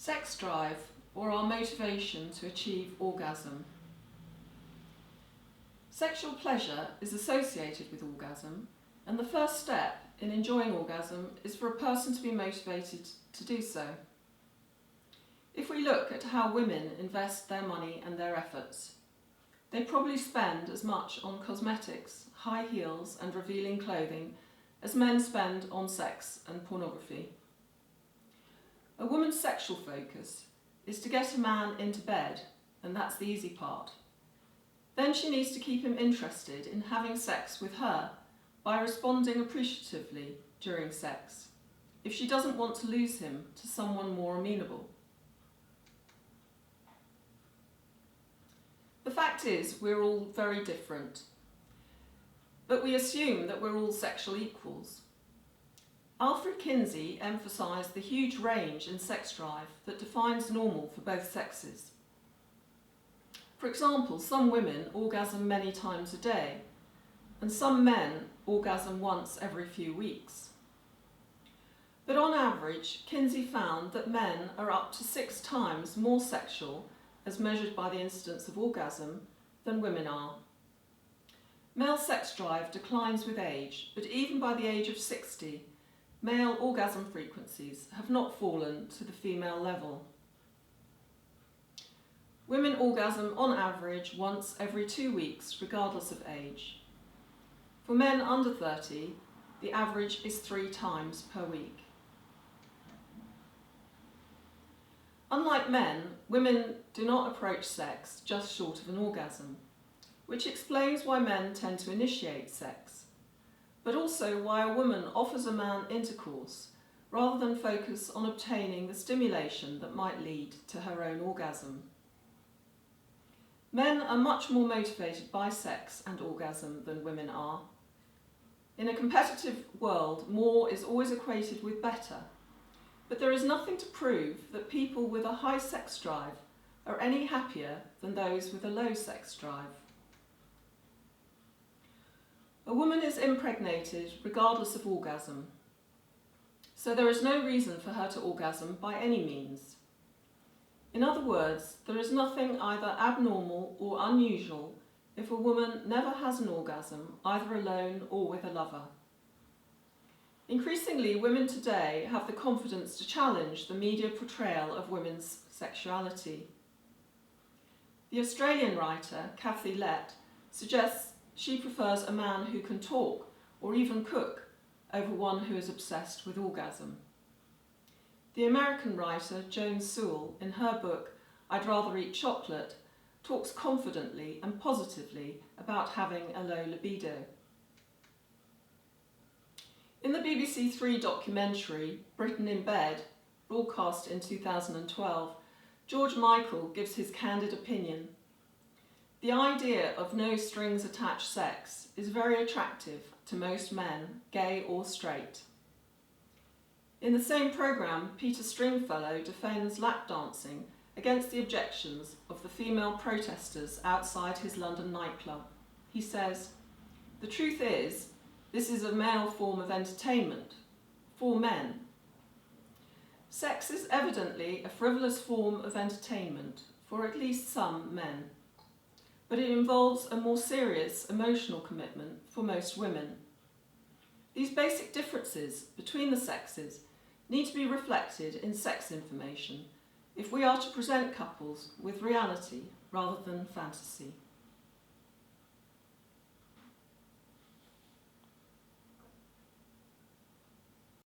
Sex drive, or our motivation to achieve orgasm. Sexual pleasure is associated with orgasm, and the first step in enjoying orgasm is for a person to be motivated to do so. If we look at how women invest their money and their efforts, they probably spend as much on cosmetics, high heels and revealing clothing as men spend on sex and pornography. A woman's sexual focus is to get a man into bed, and that's the easy part. Then she needs to keep him interested in having sex with her by responding appreciatively during sex, if she doesn't want to lose him to someone more amenable. The fact is, we're all very different, but we assume that we're all sexual equals. Alfred Kinsey emphasised the huge range in sex drive that defines normal for both sexes. For example, some women orgasm many times a day, and some men orgasm once every few weeks. But on average, Kinsey found that men are up to 6 times more sexual, as measured by the incidence of orgasm, than women are. Male sex drive declines with age, but even by the age of 60, male orgasm frequencies have not fallen to the female level. Women orgasm on average once every 2 weeks, regardless of age. For men under 30, the average is 3 times per week. Unlike men, women do not approach sex just short of an orgasm, which explains why men tend to initiate sex, but also why a woman offers a man intercourse rather than focus on obtaining the stimulation that might lead to her own orgasm. Men are much more motivated by sex and orgasm than women are. In a competitive world, more is always equated with better, but there is nothing to prove that people with a high sex drive are any happier than those with a low sex drive. A woman is impregnated regardless of orgasm, so there is no reason for her to orgasm by any means. In other words, there is nothing either abnormal or unusual if a woman never has an orgasm, either alone or with a lover. Increasingly, women today have the confidence to challenge the media portrayal of women's sexuality. The Australian writer, Kathy Lett, suggests she prefers a man who can talk or even cook over one who is obsessed with orgasm. The American writer Joan Sewell, in her book I'd Rather Eat Chocolate, talks confidently and positively about having a low libido. In the BBC Three documentary Britain in Bed, broadcast in 2012, George Michael gives his candid opinion. The idea of no strings attached sex is very attractive to most men, gay or straight. In the same programme, Peter Stringfellow defends lap dancing against the objections of the female protesters outside his London nightclub. He says, "The truth is, this is a male form of entertainment, for men. Sex is evidently a frivolous form of entertainment for at least some men, but it involves a more serious emotional commitment for most women. These basic differences between the sexes need to be reflected in sex information if we are to present couples with reality rather than fantasy."